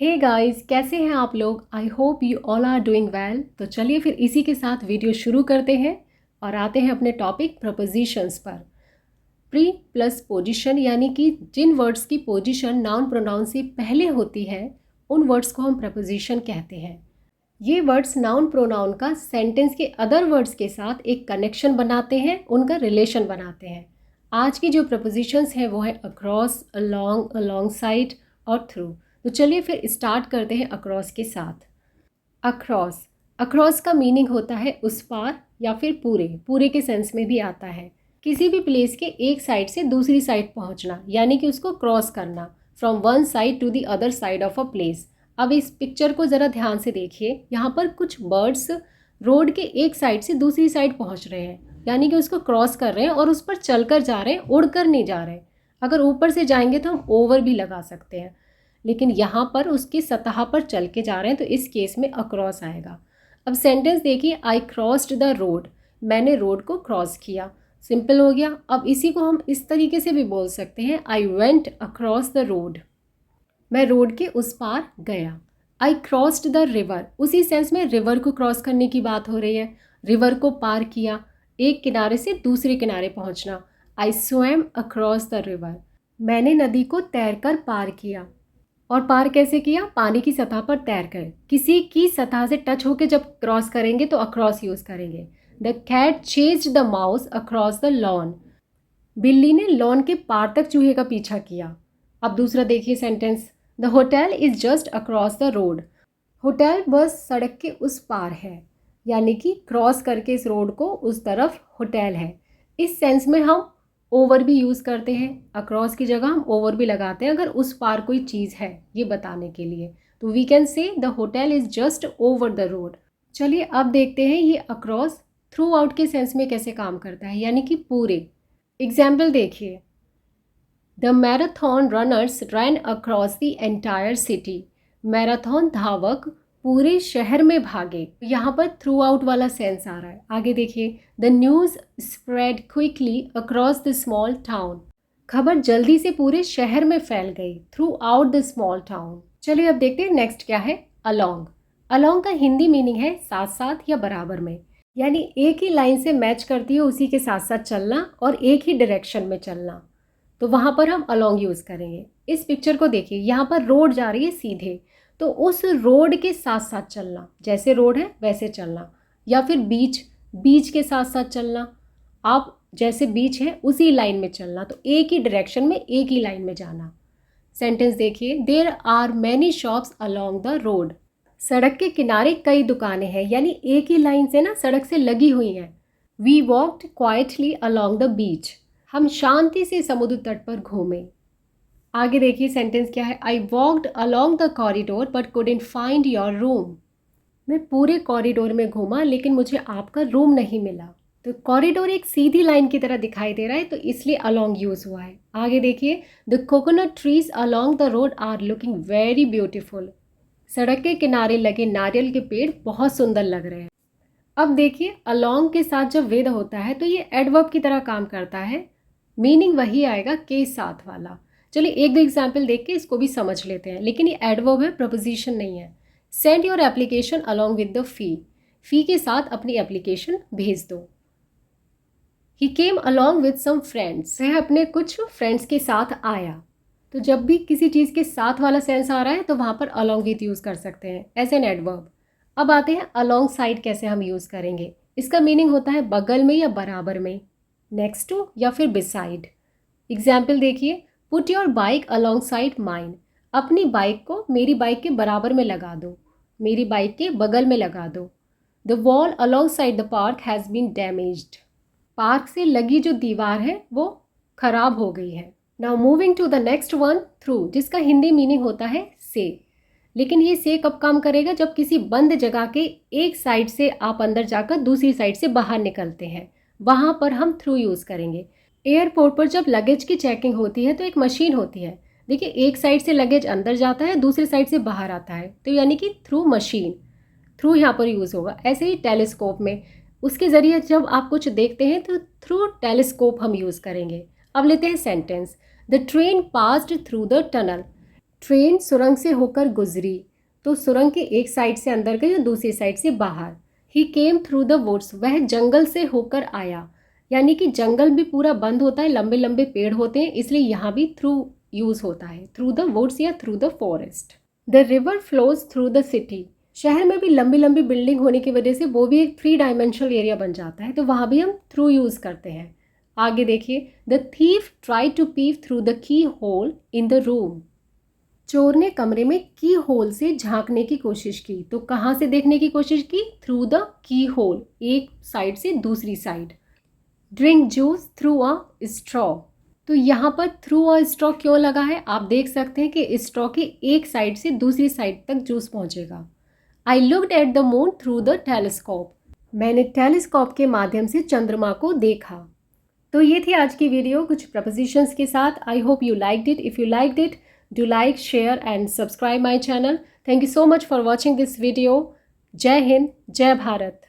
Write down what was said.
Hey guys, कैसे हैं आप लोग। I hope you all are doing well. तो चलिए फिर इसी के साथ वीडियो शुरू करते हैं और आते हैं अपने टॉपिक प्रपोजिशंस पर। प्री प्लस पोजीशन यानी कि जिन वर्ड्स की पोजीशन नाउन प्रोनाउन से पहले होती है उन वर्ड्स को हम प्रपोजिशन कहते हैं। ये वर्ड्स नाउन प्रोनाउन का सेंटेंस के अदर वर्ड्स के साथ एक कनेक्शन बनाते हैं, उनका रिलेशन बनाते हैं। आज की जो प्रपोजिशंस हैं वो है अक्रॉस, अलोंग, अलोंग साइड और थ्रू। तो चलिए फिर स्टार्ट करते हैं अक्रॉस के साथ। अक्रॉस, अक्रॉस का मीनिंग होता है उस पार या फिर पूरे, पूरे के सेंस में भी आता है। किसी भी प्लेस के एक साइड से दूसरी साइड पहुंचना, यानी कि उसको क्रॉस करना, from one side to the other side of a place. अब इस पिक्चर को ज़रा ध्यान से देखिए। यहाँ पर कुछ बर्ड्स रोड के एक साइड से दूसरी साइड पहुँच रहे हैं, यानी कि उसको क्रॉस कर रहे हैं और उस पर चलकर जा रहे हैं, उड़कर नहीं जा रहे हैं। अगर ऊपर से जाएंगे तो हम ओवर भी लगा सकते हैं, लेकिन यहाँ पर उसकी सतह पर चल के जा रहे हैं तो इस केस में अक्रॉस आएगा। अब सेंटेंस देखिए, आई क्रॉस्ड द रोड, मैंने रोड को क्रॉस किया। सिंपल हो गया। अब इसी को हम इस तरीके से भी बोल सकते हैं, I went across the road, मैं रोड के उस पार गया। आई क्रॉस्ड द रिवर, उसी सेंस में रिवर को क्रॉस करने की बात हो रही है, रिवर को पार किया, एक किनारे से दूसरे किनारे पहुंचना। आई स्वैम अक्रॉस द रिवर, मैंने नदी को तैरकर पार किया। और पार कैसे किया? पानी की सतह पर तैर कर। किसी की सतह से टच होकर जब क्रॉस करेंगे तो अक्रॉस यूज़ करेंगे। The cat chased the mouse across the lawn, बिल्ली ने लॉन के पार तक चूहे का पीछा किया। अब दूसरा देखिए sentence, the hotel is just across the road, hotel बस सड़क के उस पार है, यानी कि क्रॉस करके इस रोड को उस तरफ होटल है। इस सेंस में हम ओवर भी यूज़ करते हैं, अक्रॉस की जगह हम ओवर भी लगाते हैं अगर उस पार कोई चीज़ है ये बताने के लिए। तो we can say the hotel is just over the road. चलिए अब देखते हैं ये अक्रॉस थ्रू आउट के सेंस में कैसे काम करता है, यानी कि पूरे। एग्जाम्पल देखिए, the marathon runners ran across the entire city, marathon धावक पूरे शहर में भागे। यहाँ पर थ्रू आउट वाला सेंस आ रहा है। आगे देखिए, the news spread quickly across the small town, खबर जल्दी से पूरे शहर में फैल गई, throughout the small town. चलिए अब देखते हैं नेक्स्ट क्या है, अलोंग। अलोंग का हिंदी मीनिंग है साथ साथ या बराबर में, यानी एक ही लाइन से मैच करती है उसी के साथ साथ चलना और एक ही डायरेक्शन में चलना। तो वहाँ पर हम अलोंग यूज़ करेंगे। इस पिक्चर को देखिए, यहाँ पर रोड जा रही है सीधे, तो उस रोड के साथ साथ चलना, जैसे रोड है वैसे चलना, या फिर बीच, बीच के साथ साथ चलना। आप जैसे बीच है उसी लाइन में चलना, तो एक ही डायरेक्शन में एक ही लाइन में जाना। सेंटेंस देखिए, there are many shops along the road, सड़क के किनारे कई दुकानें हैं, यानी एक ही लाइन से ना सड़क से लगी हुई हैं। We walked quietly along the beach, हम शांति से समुद्र तट पर घूमे। आगे देखिए सेंटेंस क्या है, I walked along the corridor but couldn't find your room, मैं पूरे कॉरिडोर में घूमा लेकिन मुझे आपका रूम नहीं मिला। तो कॉरिडोर एक सीधी लाइन की तरह दिखाई दे रहा है, तो इसलिए अलोंग यूज़ हुआ है। आगे देखिए, the coconut trees along the road are looking very beautiful, सड़क के किनारे लगे नारियल के पेड़ बहुत सुंदर लग रहे हैं। अब देखिए, अलोंग के साथ जब विद होता है तो ये एडवर्ब की तरह काम करता है, मीनिंग वही आएगा के साथ वाला। चलिए एक दो एग्जाम्पल देख के इसको भी समझ लेते हैं, लेकिन ये एडवर्ब है, प्रपोजिशन नहीं है। Send your application along with the fee, fee के साथ अपनी एप्लीकेशन भेज दो। He came along with some friends, वह अपने कुछ फ्रेंड्स के साथ आया। तो जब भी किसी चीज़ के साथ वाला सेंस आ रहा है तो वहाँ पर अलोंग विद यूज़ कर सकते हैं एज एन एडवर्ब। अब आते हैं अलोंग साइड कैसे हम यूज़ करेंगे। इसका मीनिंग होता है बगल में या बराबर में, नेक्स्ट टू या फिर बिसाइड। एग्जाम्पल देखिए, put your bike along side mine, अपनी बाइक को मेरी बाइक के बराबर में लगा दो, मेरी बाइक के बगल में लगा दो। The wall alongside the park has been damaged, park से लगी जो दीवार है वो खराब हो गई है। Now moving to the next one, through, जिसका हिंदी मीनिंग होता है से। लेकिन ये से कब काम करेगा? जब किसी बंद जगह के एक साइड से आप अंदर जाकर दूसरी साइड से बाहर निकलते हैं, वहाँ पर हम थ्रू यूज़ करेंगे। एयरपोर्ट पर जब लगेज की चेकिंग होती है तो एक मशीन होती है, देखिए एक साइड से लगेज अंदर जाता है, दूसरी साइड से बाहर आता है, तो यानी कि थ्रू मशीन, थ्रू यहाँ पर यूज़ होगा। ऐसे ही टेलीस्कोप में, उसके ज़रिए जब आप कुछ देखते हैं तो थ्रू टेलीस्कोप हम यूज़ करेंगे। अब लेते हैं sentence, the train passed through the tunnel, train सुरंग से होकर गुजरी, तो सुरंग के एक साइड से अंदर गई और दूसरी साइड से बाहर। ही केम थ्रू द वुड्स, वह जंगल से होकर आया, यानी कि जंगल भी पूरा बंद होता है, लंबे लंबे पेड़ होते हैं, इसलिए यहाँ भी थ्रू यूज़ होता है, थ्रू द वुड्स या through the forest. The river flows through the city, शहर में भी लंबी लंबी बिल्डिंग होने की वजह से वो भी एक 3 डायमेंशनल एरिया बन जाता है, तो वहाँ भी हम थ्रू यूज़ करते हैं। आगे देखिए, the thief try to peep through the key hole in the room, चोर ने कमरे में की होल से झांकने की कोशिश की, तो कहाँ से देखने की कोशिश की? थ्रू द की होल, एक साइड से दूसरी side. Drink juice through a straw, तो यहाँ पर थ्रू अ स्ट्रॉ क्यों लगा है? आप देख सकते हैं कि स्ट्रॉ की एक साइड से दूसरी साइड तक जूस पहुँचेगा। I looked at the moon through the telescope, मैंने टेलीस्कोप के माध्यम से चंद्रमा को देखा। तो ये थी आज की वीडियो कुछ प्रपोजिशंस के साथ। आई hope you liked it. If you liked it, do like, share and subscribe my channel. Thank you so much for watching this video. जय हिंद, जय भारत।